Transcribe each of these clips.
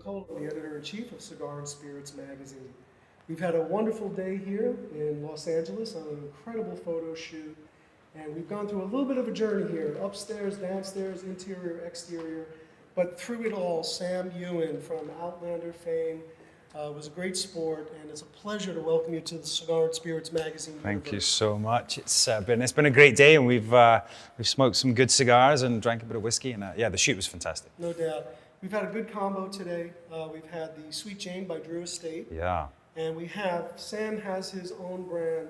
Nicole, the editor-in-chief of Cigar and Spirits magazine. We've had a wonderful day here in Los Angeles on an incredible photo shoot, and we've gone through a little bit of a journey here, upstairs, downstairs, interior, exterior, but through it all, Sam Heughan from Outlander fame was a great sport, and it's a pleasure to welcome you to the Cigar and Spirits magazine. Thank you so much. It's been a great day, and we've smoked some good cigars and drank a bit of whiskey, and yeah, the shoot was fantastic. No doubt. We've had a good combo today. We've had the Sweet Jane by Drew Estate. Yeah. And Sam has his own brand.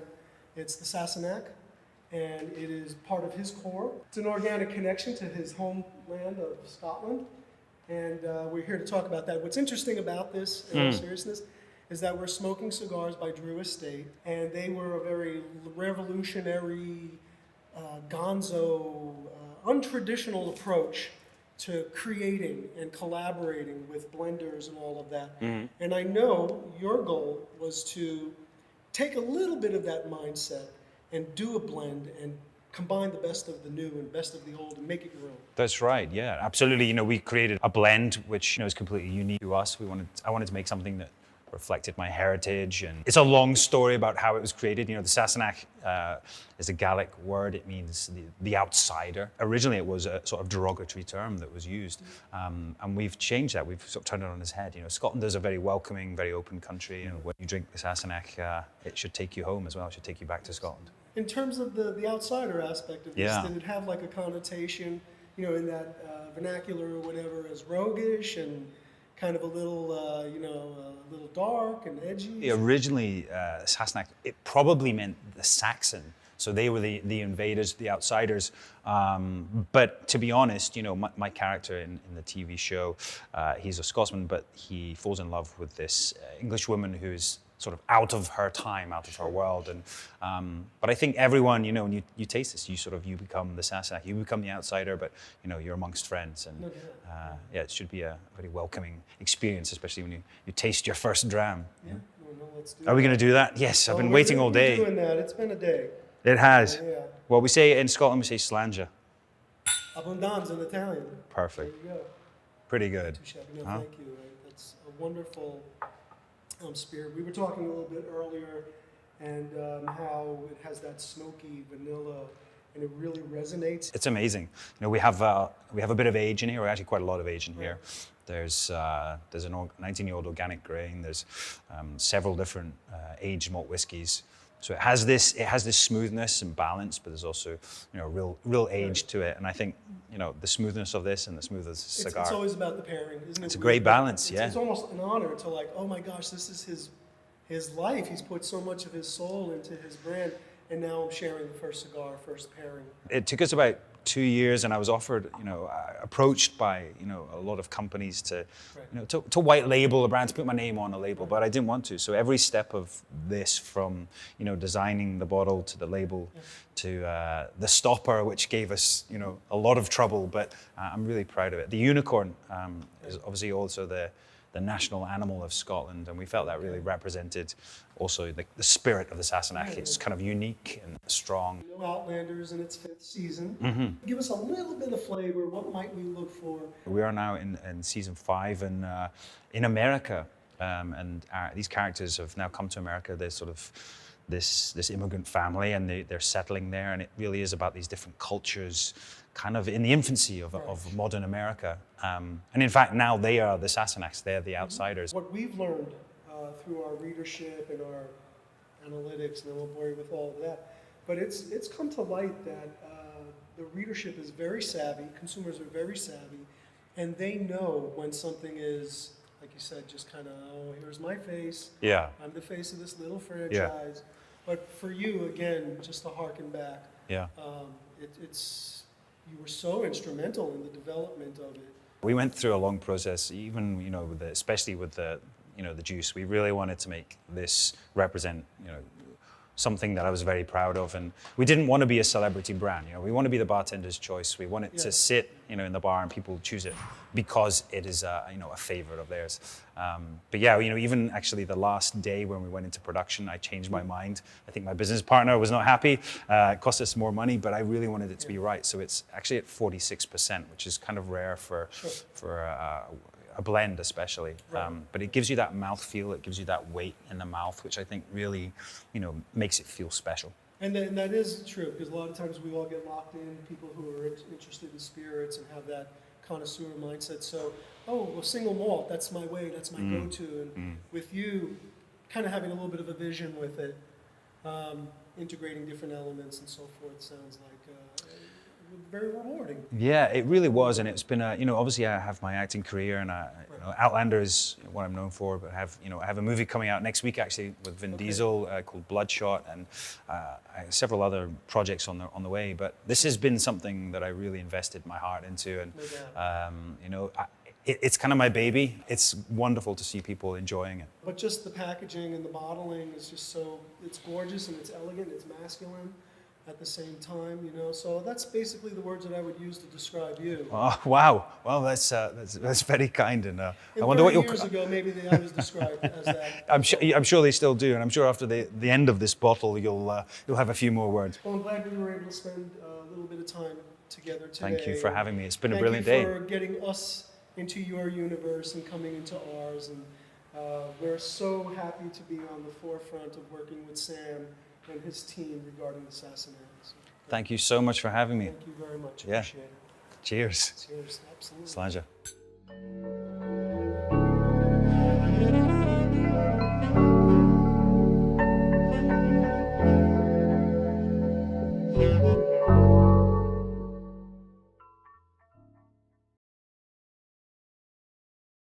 It's the Sassenach, and it is part of his core. It's an organic connection to his homeland of Scotland, and we're here to talk about that. What's interesting about this, in all seriousness, is that we're smoking cigars by Drew Estate, and they were a very revolutionary, gonzo, untraditional approach to creating and collaborating with blenders and all of that. And I know your goal was to take a little bit of that mindset and do a blend and combine the best of the new and best of the old and make it your own. That's right, yeah, absolutely. You know, we created a blend which, you know, is completely unique to us. I wanted to make something that reflected my heritage, and it's a long story about how it was created. You know, the Sassenach is a Gaelic word. It means the outsider. Originally, it was a sort of derogatory term that was used, and we've changed that. We've sort of turned it on its head. You know, Scotland is a very welcoming, very open country, and when you drink the Sassenach, it should take you home as well. It should take you back to Scotland. In terms of the outsider aspect of this, did it have like a connotation, you know, in that vernacular or whatever, as roguish and kind of a little, you know, a little dark and edgy? Originally, Sassenach, it probably meant the Saxon. So they were the invaders, the outsiders. But to be honest, you know, my character in the TV show, he's a Scotsman, but he falls in love with this English woman who's sort of out of her time, out of her world. And but I think everyone, you know, when you taste this, you become the Sassenach, you become the outsider, but you know, you're amongst friends. And yeah, it should be a very welcoming experience, especially when you taste your first dram. Yeah, well, let's do Are we going to do that? Yes, I've been waiting all day. We're doing that. It's been a day. It has. Yeah. Well, we say in Scotland, we say slangia. Abundanza in Italian. Perfect. There you go. Pretty good. No, thank you. That's a wonderful spirit. We were talking a little bit earlier, and how it has that smoky vanilla, and it really resonates. It's amazing. You know, we have a bit of age in here. We're actually quite a lot of age in here. There's a 19-year-old organic grain. There's several different aged malt whiskies. So it has this smoothness and balance, but there's also, you know, real age to it. And I think, you know, the smoothness of this and the smoothness of the cigar. It's always about the pairing, isn't it? It's a great balance, yeah. It's almost an honor to, like, oh my gosh, this is his life. He's put so much of his soul into his brand, and now I'm sharing the first cigar, first pairing. It took us about 2 years, and I was offered, you know, approached by, you know, a lot of companies to, you know, to white label a brand, to put my name on a label, but I didn't want to. So every step of this, from, you know, designing the bottle to the label to the stopper, which gave us, you know, a lot of trouble, but I'm really proud of it. The unicorn is obviously also the national animal of Scotland, and we felt that really represented also the spirit of the Sassenach. It's kind of unique and strong. No Outlanders in its 5th season. Give us a little bit of flavor. What might we look for? We are now in season 5 in America, and these characters have now come to America. They're sort of this immigrant family, and they're settling there, and it really is about these different cultures kind of in the infancy of modern America. And in fact, now they are the Sassenachs, they're the outsiders. What we've learned through our readership and our analytics, and I won't bore you with all of that, but it's come to light that the readership is very savvy, consumers are very savvy, and they know when something is, like you said, just kind of, oh, here's my face. Yeah. I'm the face of this little franchise. Yeah. But for you, again, just to harken back, yeah. You were so instrumental in the development of it. We went through a long process, even, you know, especially with the juice. We really wanted to make this represent, you know, something that I was very proud of, and we didn't want to be a celebrity brand. You know, we want to be the bartender's choice. We want it to sit, you know, in the bar and people choose it because it is a favorite of theirs. But yeah, you know, even actually the last day when we went into production, I changed my mind. I think my business partner was not happy. It cost us more money, but I really wanted it to be right. So it's actually at 46%, which is kind of rare for a a blend especially. Right. But it gives you that mouthfeel, it gives you that weight in the mouth, which I think really, makes it feel special. And that is true, because a lot of times we all get locked in, people who are interested in spirits and have that connoisseur mindset. So, well, single malt, that's my way, that's my go-to. And with you, kind of having a little bit of a vision with it, integrating different elements and so forth, sounds like very rewarding. Yeah, it really was, and it's been obviously I have my acting career, and Outlander is what I'm known for, but I have a movie coming out next week actually with Vin Diesel called Bloodshot, and several other projects on the way. But this has been something that I really invested my heart into, and it's kind of my baby. It's wonderful to see people enjoying it. But just the packaging and the bottling is just it's gorgeous and it's elegant, it's masculine at the same time, So that's basically the words that I would use to describe you. Oh, wow. Well, that's very kind, and I wonder what years ago, maybe I was described as that. I'm sure they still do, and I'm sure after the end of this bottle, you'll have a few more words. Well, I'm glad we were able to spend a little bit of time together today. Thank you for having me. It's been a brilliant day. Thank you for getting us into your universe and coming into ours, and we're so happy to be on the forefront of working with Sam and his team regarding the Sassenach. So, thank you so much for having me. Thank you very much. Yeah. Appreciate it. Cheers. Cheers. Absolutely. Slanja.